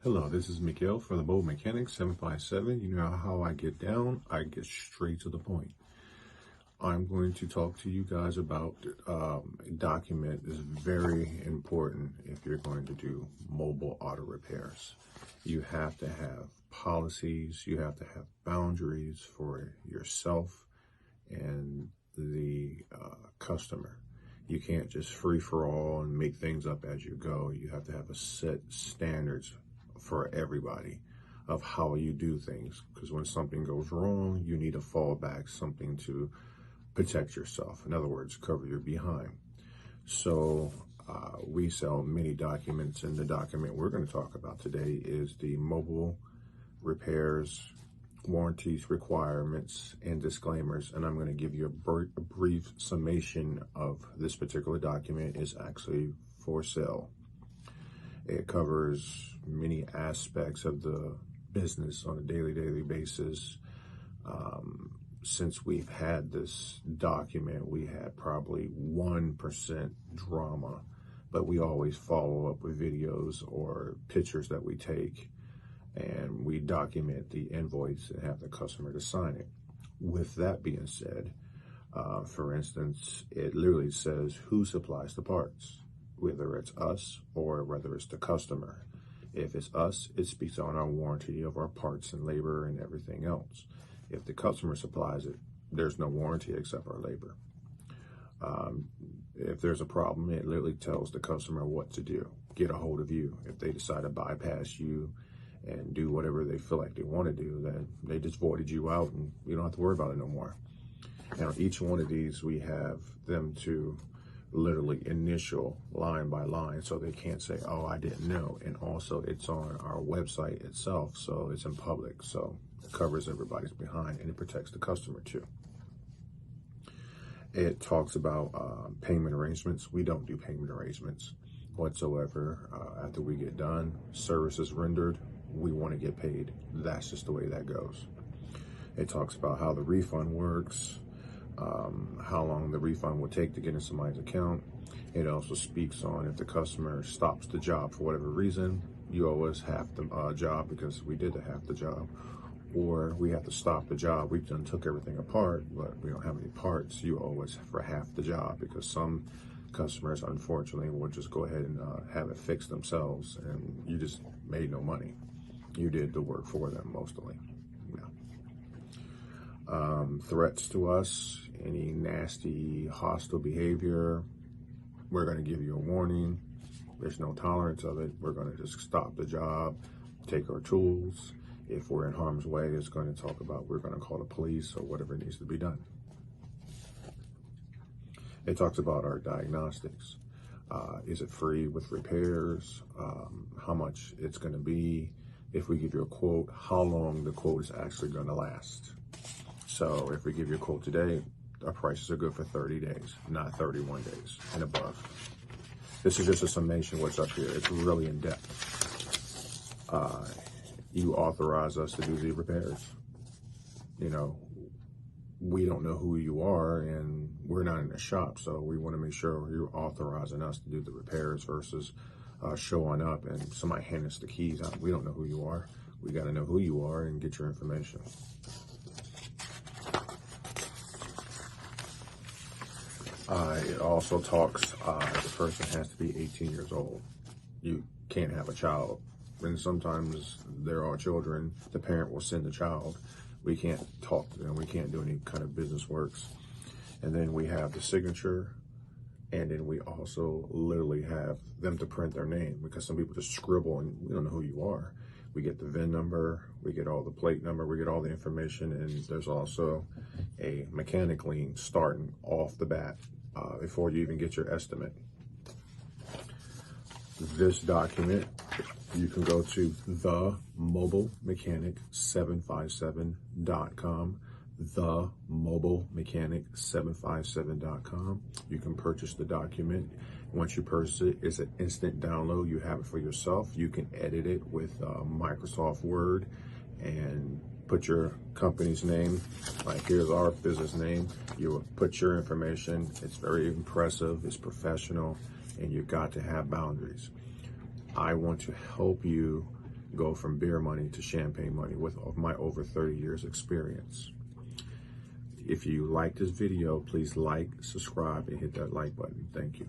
Hello, this is Miguel for the Mobile Mechanic 757. You know how I get down? I get straight to the point. I'm going to talk to you guys about a document that's very important if you're going to do mobile auto repairs. You have to have policies, you have to have boundaries for yourself and the customer. You can't just free for all and make things up as you go. You have to have a set standards for everybody of how you do things, because when something goes wrong, you need a fallback, something to protect yourself. In other words, cover your behind. So we sell many documents, and the document we're going to talk about today is the mobile repairs, warranties, requirements, and disclaimers. And I'm going to give you a brief summation of this particular document. Is actually for sale. It covers many aspects of the business on a daily basis. Since we've had this document, we had probably 1% drama, but we always follow up with videos or pictures that we take, and we document the invoice and have the customer to sign it. With that being said, for instance, it literally says who supplies the parts, whether it's us or whether it's the customer. If it's us, it speaks on our warranty of our parts and labor and everything else. If the customer supplies it, there's no warranty except our labor. If there's a problem, it literally tells the customer what to do, get a hold of you. If they decide to bypass you and do whatever they feel like they want to do, then they just voided you out and you don't have to worry about it no more. Now, each one of these, we have them to literally initial line by line, so they can't say, oh, I didn't know. And also it's on our website itself, so it's in public, so it covers everybody's behind, and it protects the customer too. It talks about payment arrangements. We don't do payment arrangements whatsoever. After we get done, services rendered, we want to get paid. That's just the way that goes. It talks about how the refund works, how long the refund will take to get in somebody's account. It also speaks on if the customer stops the job for whatever reason, you owe us half the job because we did half the job, or we have to stop the job. We've done took everything apart, but we don't have any parts. You owe us for half the job, because some customers, unfortunately, will just go ahead and have it fixed themselves, and you just made no money. You did the work for them mostly. Threats to us, any nasty, hostile behavior, we're going to give you a warning. There's no tolerance of it. We're going to just stop the job, take our tools. If we're in harm's way, it's going to talk about we're going to call the police or whatever needs to be done. It talks about our diagnostics. Is it free with repairs? How much it's going to be? If we give you a quote, how long the quote is actually going to last. So if we give you a quote today, our prices are good for 30 days, not 31 days and above. This is just a summation of what's up here. It's really in depth. You authorize us to do the repairs. You know, we don't know who you are, and we're not in the shop, so we want to make sure you're authorizing us to do the repairs versus showing up and somebody hand us the keys. We don't know who you are. We got to know who you are and get your information. It also talks, the person has to be 18 years old. You can't have a child. And sometimes there are children, the parent will send the child. We can't talk to them. We can't do any kind of business works. And then we have the signature. And then we also literally have them to print their name, because some people just scribble and we don't know who you are. We get the VIN number, we get all the plate number, we get all the information, and there's also a mechanic lien starting off the bat before you even get your estimate. This document, you can go to the mobilemechanic757.com, the mobilemechanic757.com. You can purchase the document. Once you purchase it, it's an instant download. You have it for yourself. You can edit it with Microsoft Word and put your company's name. Like, here's our business name. You will put your information. It's very impressive. It's professional, and you got to have boundaries. I want to help you go from beer money to champagne money with my over 30 years experience. If you like this video, please like, subscribe, and hit that like button. Thank you.